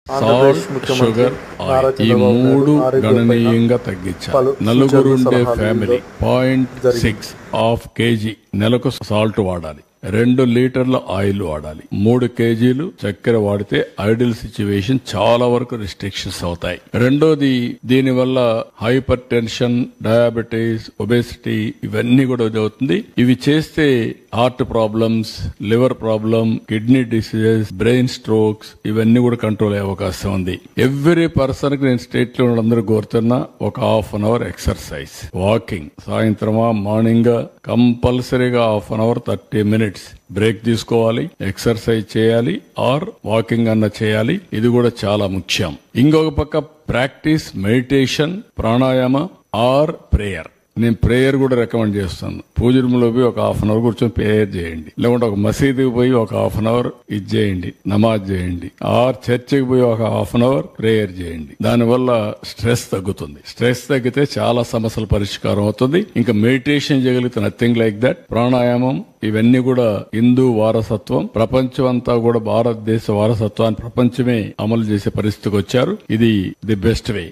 Salt, sugar, oil ఈ మూడు గణనీయంగా తగ్గించాలి. నలుగురు ఉండే ఫ్యామిలీ 0.6 kg నెలకు సాల్ట్ వాడాలి. 2 లీటర్ల ఆయిల్ వాడాలి. 3 కేజీలు చక్కెర వాడితే ఐడియల్ సిచ్యువేషన్ చాలా వరకు రిస్ట్రిక్షన్స్ అవుతాయి. రెండోది, దీనివల్ల హైపర్ టెన్షన్, డయాబెటీస్, ఒబేసిటీ ఇవన్నీ కూడా అవుతుంది. ఇవి చేస్తే heart problems, liver problem, kidney diseases, brain strokes ఇవన్నీ కూడా కంట్రోల్ అయ్యే అవకాశం ఉంది. ఎవ్రీ పర్సన్ కి నేను స్టేట్ లో అందరూ కోరుతున్నా ఒక ½ అన్ అవర్ ఎక్సర్సైజ్, వాకింగ్, సాయంత్రమా మార్నింగ్ కంపల్సరీగా ½ అన్ అవర్ 30 minutes బ్రేక్ తీసుకోవాలి, ఎక్సర్సైజ్ చేయాలి ఆర్ వాకింగ్ అన్న చేయాలి. ఇది కూడా చాలా ముఖ్యం. ఇంకొక పక్క practice meditation, pranayama or prayer. నేను ప్రేయర్ కూడా రికమెండ్ చేస్తాను. పూజ రూమ్ లో పోయి ఒక ½ అన్ అవర్ కూర్చొని ప్రేయర్ చేయండి, లేకుంటే ఒక మసీదుకి పోయి ఒక ½ అన్ అవర్ ఇది చేయండి, నమాజ్ చేయండి, ఆర్ చర్చికి పోయి ఒక ½ అన్ అవర్ ప్రేయర్ చేయండి. దానివల్ల స్ట్రెస్ తగ్గుతుంది. స్ట్రెస్ తగ్గితే చాలా సమస్యల పరిష్కారం అవుతుంది. ఇంకా మెడిటేషన్ చేయగలిగితే నథింగ్ లైక్ దట్. ప్రాణాయామం ఇవన్నీ కూడా హిందూ వారసత్వం. ప్రపంచం అంతా కూడా భారతదేశ వారసత్వాన్ని ప్రపంచమే అమలు చేసే పరిస్థితికి వచ్చారు. ఇది ది బెస్ట్ వే.